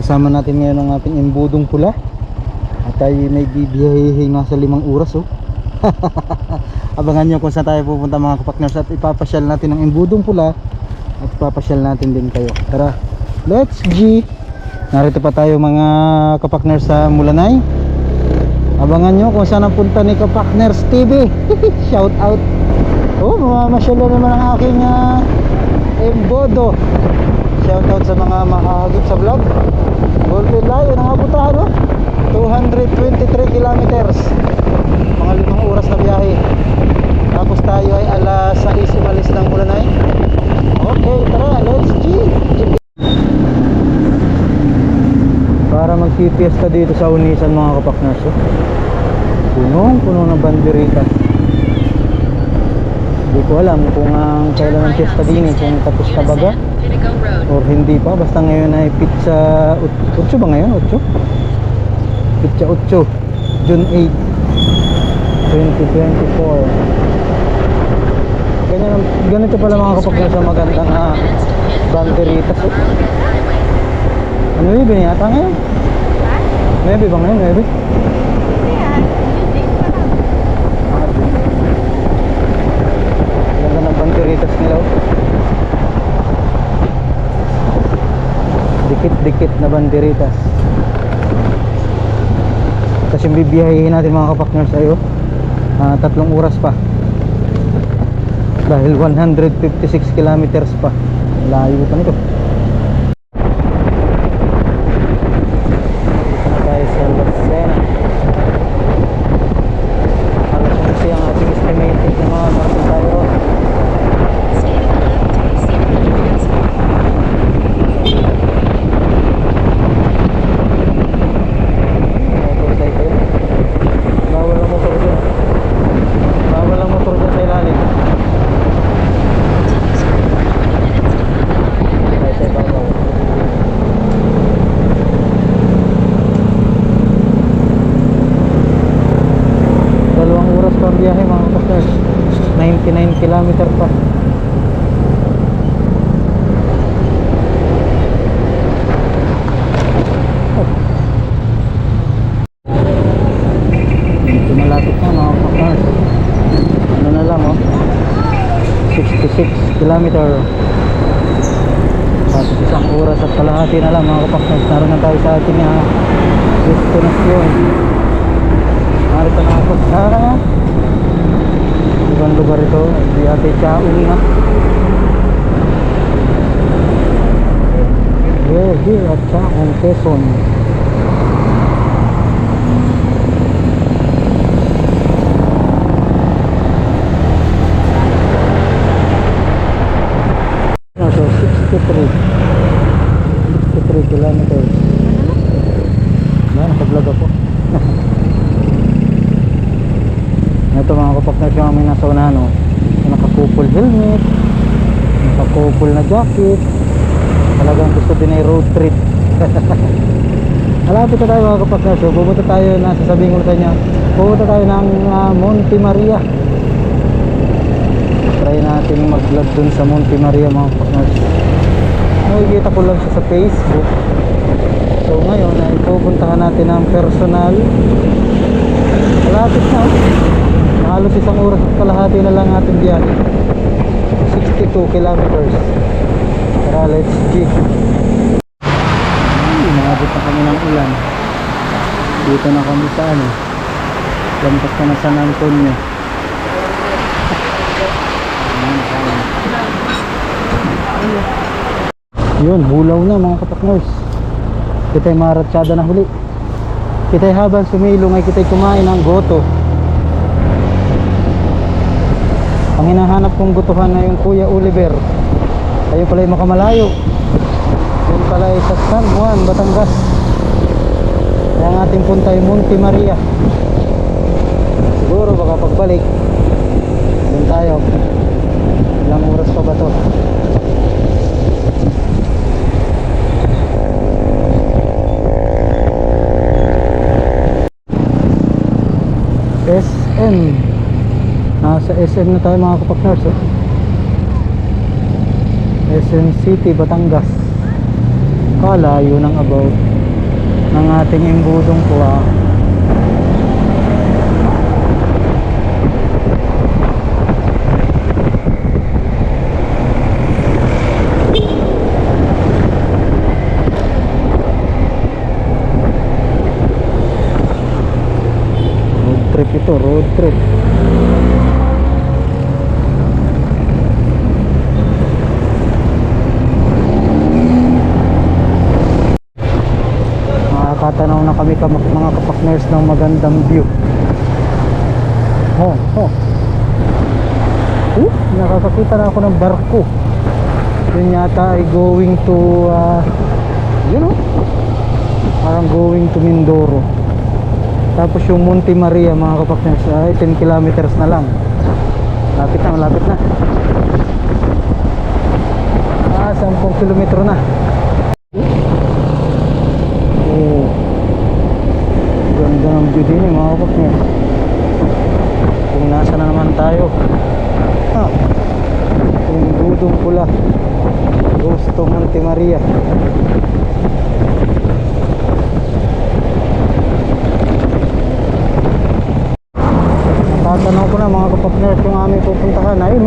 Kasama natin ngayon ang ating embudong pula. At tayo may bibiyahe nga sa 5 oras oh. Abangan nyo kung saan tayo pupunta mga kapakners. At ipapasyal natin ang embudong pula. At ipapasyal natin din kayo. Tara, let's G. Narito pa tayo mga kapakners sa Mulanay. Abangan nyo kung saan ang punta ni Kapakners TV. Shout out. Oh, mamamasyal na naman ang aking embodo. Shoutout sa mga makahagip sa vlog. Golden Lion ang abutahan no? 223 kilometers. Mga 5 oras na biyahe. Tapos tayo ay alas 6 umalis ng Mulanay. Okay, tara, let's G. Para magpipiesta dito sa Unisan mga kapakners punong-puno ng banderita. Hindi ko alam kung kailan ang fiesta din, kung tapos na baga or hindi pa. Basta ngayon ay pizza 8 ba ngayon? 8? Pizza 8 June 8 2024. Ganito pala mga kapakners sa magandang banderitas Ano yun yata ngayon? Maybe ba ngayon? Maybe? Ganda ng banderitas nila Dikit-dikit na banderitas. Kasi bibiyahin natin mga kapakners ayo 3 oras pa. Dahil 156 kilometers pa. Layo pa nito. Biyahe mga kapatid, 99 kilometer pa. Ito malapit na mga kapatid. Ano na lang 66 kilometer. At 1 oras at kalahati na lang mga kapatid. Naroon na tayo sa ating destination. Narito na ako sa ibang lugar ito, di ate Chaung na. Di at Chaung, Quezon. So 63 kilometers. Naka-vlog ako. Ito mga kapakners yung aming nasa unahan nakakupol helmet, nakakupol na jacket. Talagang gusto din ay road trip. Malapit na tayo mga kapakners. Pupunta tayo na sasabihin ko sa inyo, pupunta tayo ng Monte Maria. Try natin mag vlog dun sa Monte Maria mga kapakners. Nakikita ko lang siya sa Facebook. So ngayon ay pupuntahan natin ang personal. Malapit na halos 1 oras at kalahati na lang ating biyahe. 62 kilometers. Tara, let's G. Nakabot na kami ng ulan. Dito na kami sa lampas ka na San Antonio. Yun, hulaw na mga kapakners. Kita'y maratsada na huli. Kita'y habang sumilong ay kita'y kumain ng goto. Ang hinahanap kong gutuhan na yung Kuya Oliver. Ayun pala yung makamalayo. Yun pala ay sa San Juan, Batangas. Kaya ang ating punta ay Monte Maria. Siguro baka pagbalik doon tayo. Ilang oras pa ba to? SM. Nasa SM na tayo mga kapakners SM City, Batangas. Kalayo ng about ng ating imbudong pula. Road trip ito, road trip. Makakatanaw na kami mga kapakners ng magandang view. Nakakakita na ako ng barko. Yun yata ay going to parang going to Mindoro. Tapos yung Monte Maria mga kapakners ay 10 kilometers na lang. Malapit na 10 kilometro na. Ganda ng view din mga kapakners. Kung nasa na naman tayo, yung budong pula goes to Monte Maria. Tatanong ko na mga kapakners yung aming pupuntahan. Ayun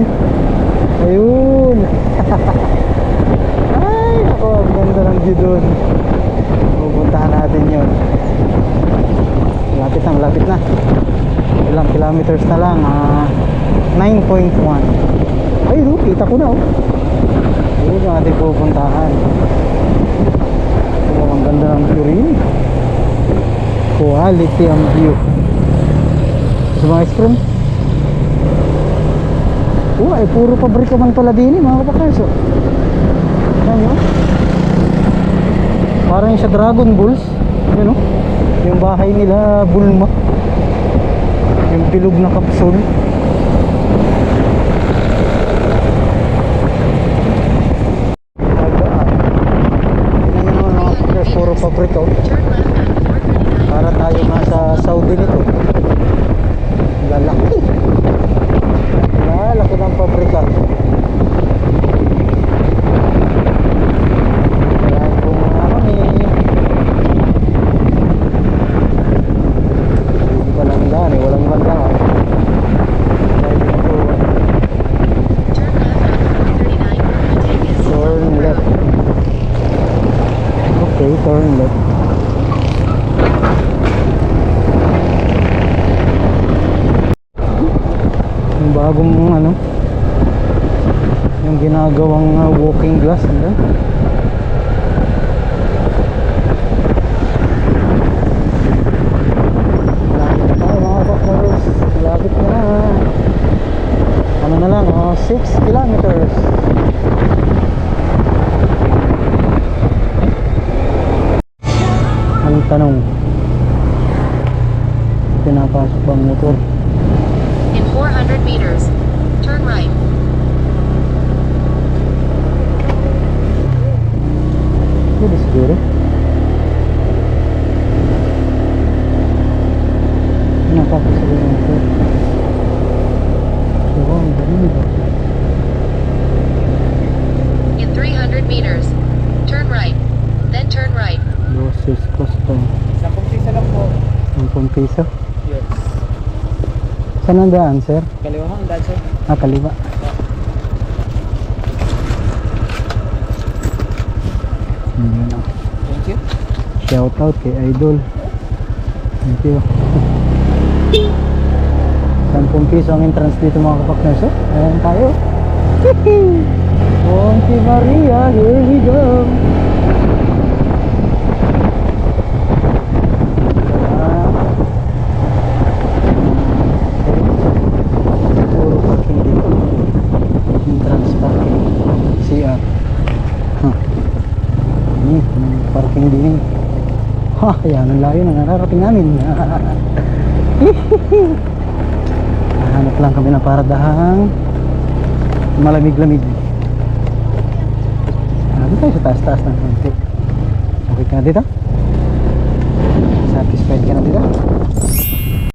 ay ako, ang ganda ng view doon. Pupuntahan natin yun. Malapit na ilang kilometers na lang. 9.1. Ayun, kita ko na yun yung ating pupuntahan. Ang ganda ng view rin. Quality ang view. Gusto mo ice cream? Ay puro pabrika man pala din mga kapakners. Yan yun, parang sa Dragon Balls. Yun yung bahay nila Bulma, yung bilog na kapsul. Tingnan nyo naman mga kapakners, puro pabrika. Para tayo nasa Saudi nito. Lalaki ng pabrika. Kaya kung walang daan walang bandaan. Turn left. Okay, turn left. Yung bagong yung ginagawang walking glass. Malapit na. Ano na lang, 6 kilometers. Ang tanong, pinapasok bang motor? In 400 meters, turn right. Pwede siguro. Pinapasok yung motor. Ang galing. In 300 meters, turn right, then turn right. Roses Custom. 10 piso lang po. 10 piso? Yes. Saan ang daan, sir? Kaliwa ang daan, sir. Kaliwa. Yun o. Thank you. Shout out kay Idol. Thank you. 10 piso ang entrance dito mga kapakners. Ayan tayo. Monte Maria, here we go. Puro parking dito. Entrance parking. CR. Parking din. Yan ang layo na nararating namin. Hanap lang kami ng paradahang malamig-lamig. Dito tayo sa taas-taas ng konti. Okay ka na dito? Satisfied ka na dito?